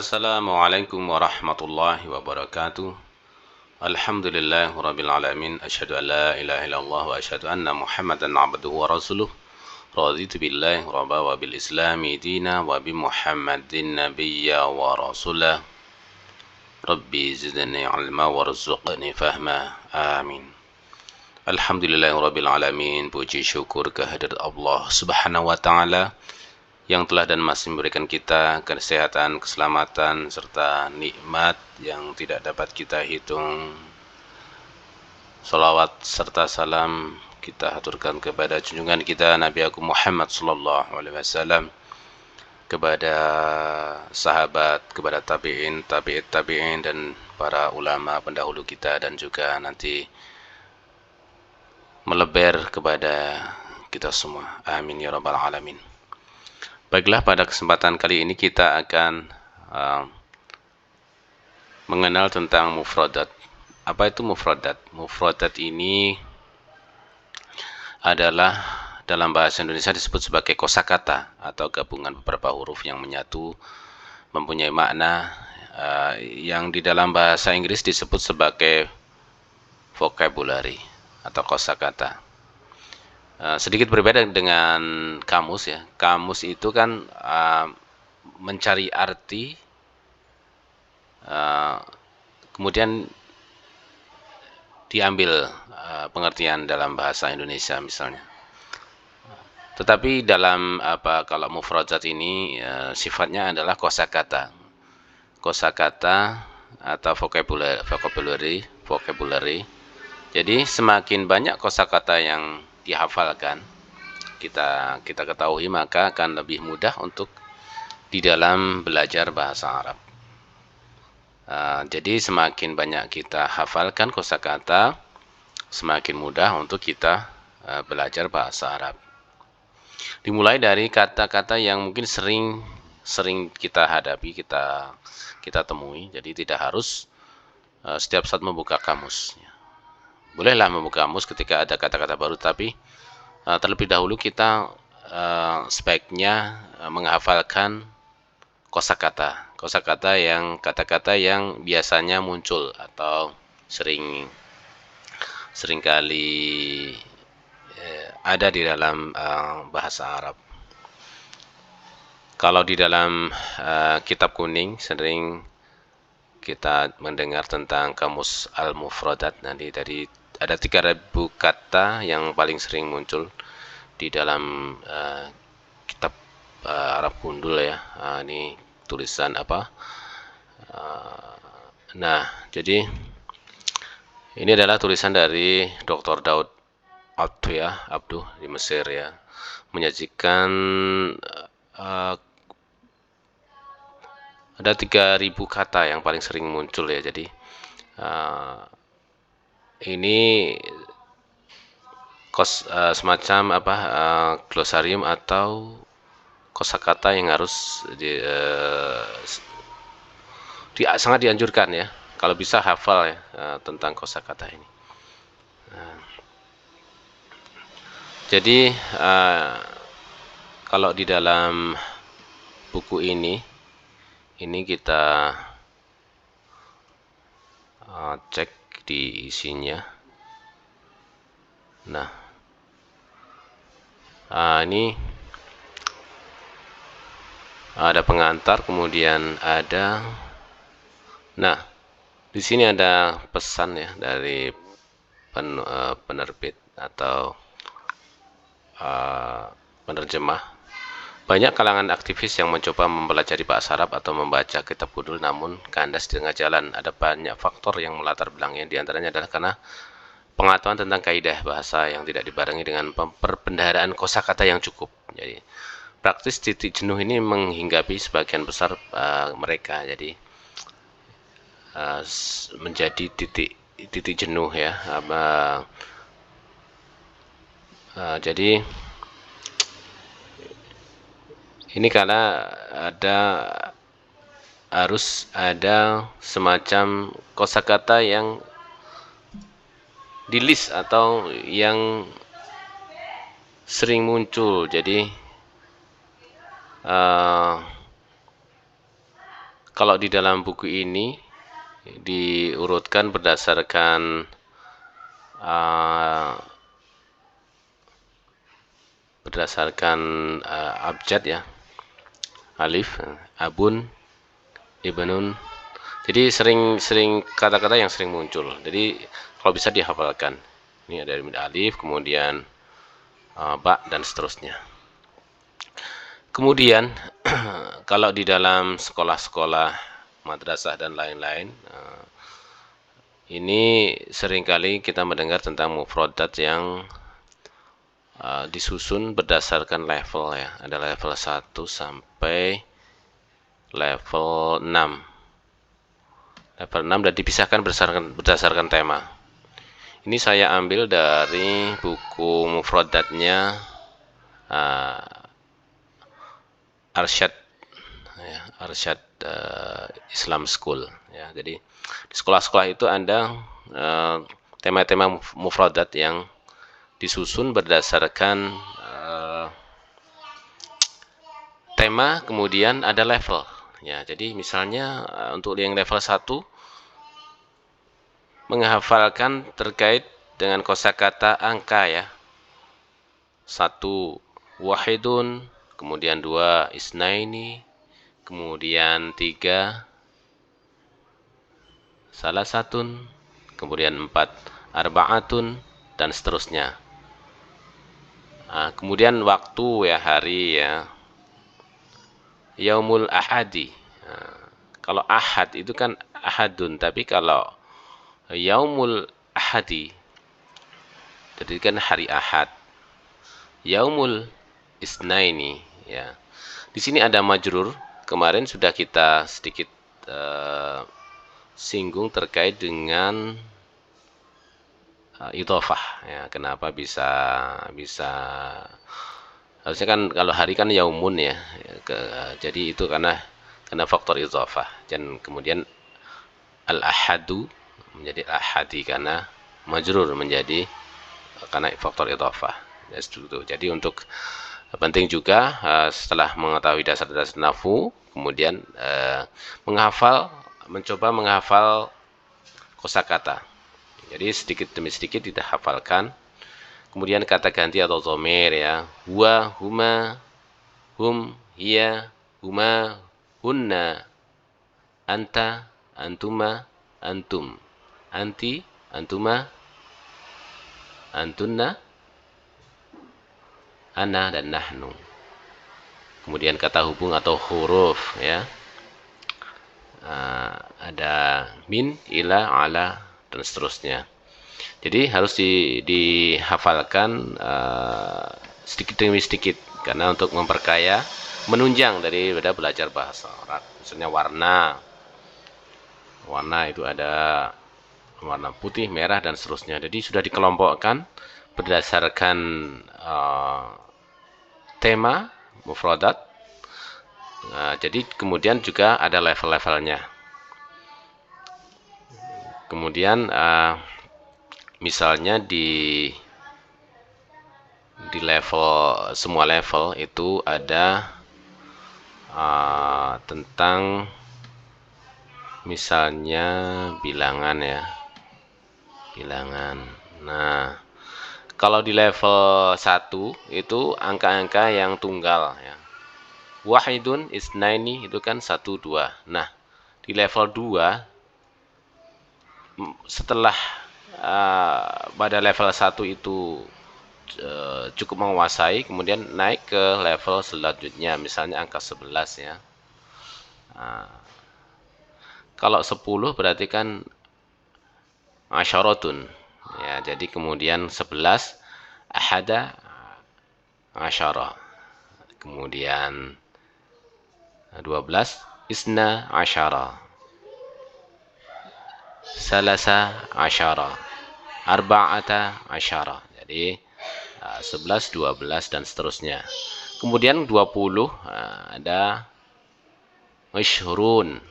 Assalamualaikum warahmatullahi wabarakatuh. Alhamdulillah rabbil alamin. Asyhadu an la ilaha illallah wa asyhadu anna Muhammadan abduhu wa rasuluh. Raditu billahi rabba wa bil islami dina wa bi Muhammadin nabiyya wa rasulah. Rabbi zidni ilma warzuqni fahma. Amin. Alhamdulillah rabbil alamin. Puji syukur kehadirat Allah Subhanahu wa taala yang telah dan masih memberikan kita kesehatan, keselamatan, serta nikmat yang tidak dapat kita hitung. Salawat serta salam kita haturkan kepada junjungan kita Nabi Agung Muhammad sallallahu alaihi wasallam, kepada sahabat, kepada tabi'in, tabi'in dan para ulama pendahulu kita, dan juga nanti melebar kepada kita semua. Amin ya rabbal alamin. Baiklah, pada kesempatan kali ini kita akan mengenal tentang mufradat. Apa itu mufradat? Mufradat ini adalah dalam bahasa Indonesia disebut sebagai kosakata atau gabungan beberapa huruf yang menyatu mempunyai makna, yang di dalam bahasa Inggris disebut sebagai vocabulary atau kosakata. Sedikit berbeda dengan kamus ya. Kamus itu kan mencari arti, kemudian diambil pengertian dalam bahasa Indonesia misalnya. Tetapi dalam kalau mufradat ini sifatnya adalah kosakata. Kosakata atau vocabulary. Jadi semakin banyak kosakata yang dihafalkan, kita ketahui, maka akan lebih mudah untuk di dalam belajar bahasa Arab. Jadi semakin banyak kita hafalkan kosakata, semakin mudah untuk kita belajar bahasa Arab. Dimulai dari kata-kata yang mungkin sering kita hadapi, kita temui. Jadi tidak harus setiap saat membuka kamus. Bolehlah membuka kamus ketika ada kata-kata baru, tapi terlebih dahulu kita sebaiknya menghafalkan kosakata yang kata-kata yang biasanya muncul atau seringkali ada di dalam bahasa Arab. Kalau di dalam kitab kuning sering kita mendengar tentang kamus al-mufradat. Nanti ada 3000 kata yang paling sering muncul di dalam kitab Arab Gundul ya. Ini tulisan apa? Jadi ini adalah tulisan dari Dr. Daud Abduh di Mesir ya, menyajikan ada 3000 kata yang paling sering muncul ya. Jadi ini semacam glosarium atau kosakata yang harus sangat dianjurkan ya, kalau bisa hafal ya tentang kosakata ini. Jadi kalau di dalam buku ini kita cek di isinya. Ini ada pengantar, kemudian ada. Di sini ada pesan ya dari penerbit atau penerjemah. Banyak kalangan aktivis yang mencoba mempelajari bahasa Arab atau membaca kitab Gundul namun kandas di tengah jalan. Ada banyak faktor yang melatar belakangnya, diantaranya adalah karena pengetahuan tentang kaidah bahasa yang tidak dibarengi dengan perbendaharaan kosakata yang cukup. Jadi praktis titik jenuh ini menghinggapi sebagian besar mereka. Jadi menjadi titik jenuh ya. Jadi ini karena harus ada semacam kosakata yang di list atau yang sering muncul. Jadi Kalau di dalam buku ini diurutkan berdasarkan abjad ya, alif, abun, ibnun. Jadi sering kata-kata yang sering muncul. Jadi kalau bisa dihafalkan. Ini ada alif, kemudian ba dan seterusnya. Kemudian kalau di dalam sekolah-sekolah madrasah dan lain-lain, ini seringkali kita mendengar tentang mufradat yang disusun berdasarkan level ya. Ada level 1 sampai level 6. Level 6 dan dipisahkan berdasarkan tema. Ini saya ambil dari buku mufradatnya Arsyad ya, Arsyad Islam School ya. Jadi di sekolah-sekolah itu ada tema-tema mufradat yang disusun berdasarkan tema, kemudian ada level ya. Jadi misalnya untuk yang level 1 menghafalkan terkait dengan kosakata angka ya. 1 wahidun, kemudian 2 isnaini, kemudian 3 salah satun, kemudian 4 arba'atun, dan seterusnya. Kemudian waktu ya, hari ya, yaumul ahadi. Kalau ahad itu kan ahadun, tapi kalau yaumul ahadi jadi kan hari ahad. Yaumul isnaini ya. Di sini ada majrur. Kemarin sudah kita sedikit singgung terkait dengan idhofah ya. Kenapa bisa harusnya kan kalau hari kan yaumun ya. Jadi itu karena faktor idhofah. Dan kemudian al-ahadu menjadi ahadi karena majrur menjadi karena faktor idhofah. Jadi untuk penting juga setelah mengetahui dasar-dasar nahwu, kemudian mencoba menghafal kosakata. Jadi sedikit demi sedikit dihafalkan. Kemudian kata ganti atau dhamir ya, huwa, huma, hum, hiya, huma, hunna, anta, antuma, antum, anti, antuma, antunna, ana, dan nahnu. Kemudian kata hubung atau huruf ya, ada min, ila, ala, dan seterusnya. Jadi harus dihafalkan sedikit demi sedikit karena untuk memperkaya, menunjang daripada belajar bahasa Arab. Misalnya warna itu ada warna putih, merah, dan seterusnya. Jadi sudah dikelompokkan berdasarkan tema mufradat. Jadi kemudian juga ada level-levelnya. Kemudian misalnya di level, semua level itu ada tentang misalnya bilangan ya, bilangan. Nah, kalau di level 1 itu angka-angka yang tunggal ya. Wahidun, isnaini itu kan 1, 2. Nah, di level 2 setelah pada level 1 itu cukup menguasai, kemudian naik ke level selanjutnya, misalnya angka 11 ya. Kalau 10 berarti kan asyaratun ya, jadi kemudian 11 ahada asyara, kemudian 12 isna asyara, salasa asyara, arba'ata asyara. Jadi 11, 12, dan seterusnya. Kemudian 20 ada ishrun,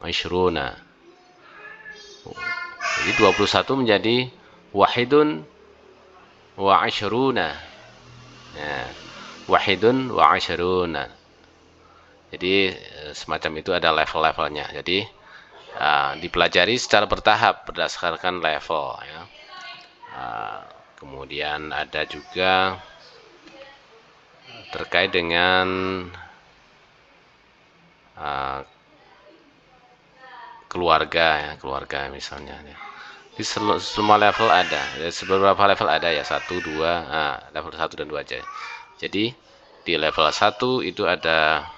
ishruna. Jadi 21 menjadi wahidun wa ashruna. Ya, wahidun wa ashruna. Jadi semacam itu ada level-levelnya. Jadi dipelajari secara bertahap berdasarkan level ya. Kemudian ada juga terkait dengan keluarga ya, keluarga misalnya ya. Di semua level ada, ya, beberapa level ada ya, 1, 2, level 1 dan 2 aja. Jadi di level 1 itu ada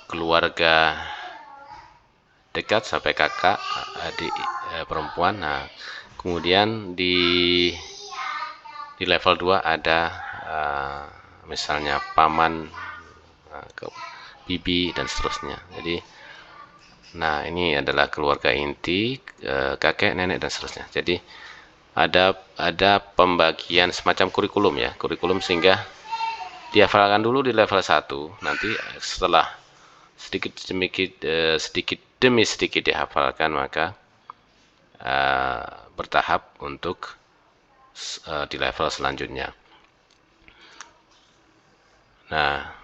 keluarga dekat sampai kakak, adik perempuan. Nah, kemudian di level 2 ada misalnya paman, bibi dan seterusnya. Jadi nah, ini adalah keluarga inti, kakek, nenek dan seterusnya. Jadi ada pembagian semacam kurikulum ya, kurikulum sehingga dihafalkan dulu di level 1, nanti setelah sedikit demi sedikit dihafalkan, maka bertahap untuk di level selanjutnya. Nah,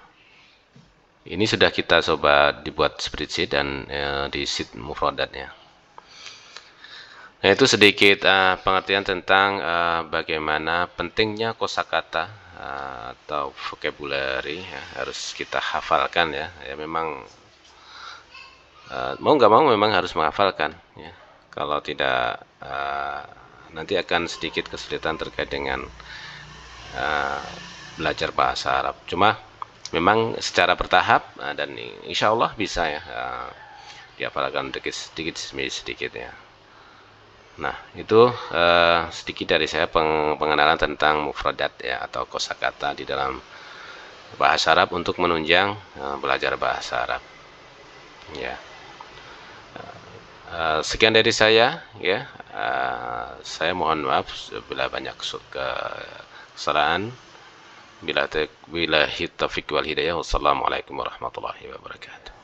ini sudah kita coba dibuat spreadsheet dan di sheet mufradatnya. Nah, itu sedikit pengertian tentang bagaimana pentingnya kosakata atau vocabulary ya, harus kita hafalkan ya. Ya memang mau nggak mau memang harus menghafalkan ya. Kalau tidak nanti akan sedikit kesulitan terkait dengan belajar bahasa Arab. Cuma memang secara bertahap dan insya Allah bisa ya dihafalkan sedikit demi sedikit ya. Nah, itu sedikit dari saya pengenalan tentang mufradat ya, atau kosakata di dalam bahasa Arab untuk menunjang belajar bahasa Arab. Ya, sekian dari saya ya. Saya mohon maaf bila banyak kesalahan. Bila taufiq wal hidayah. Wassalamualaikum warahmatullahi wabarakatuh.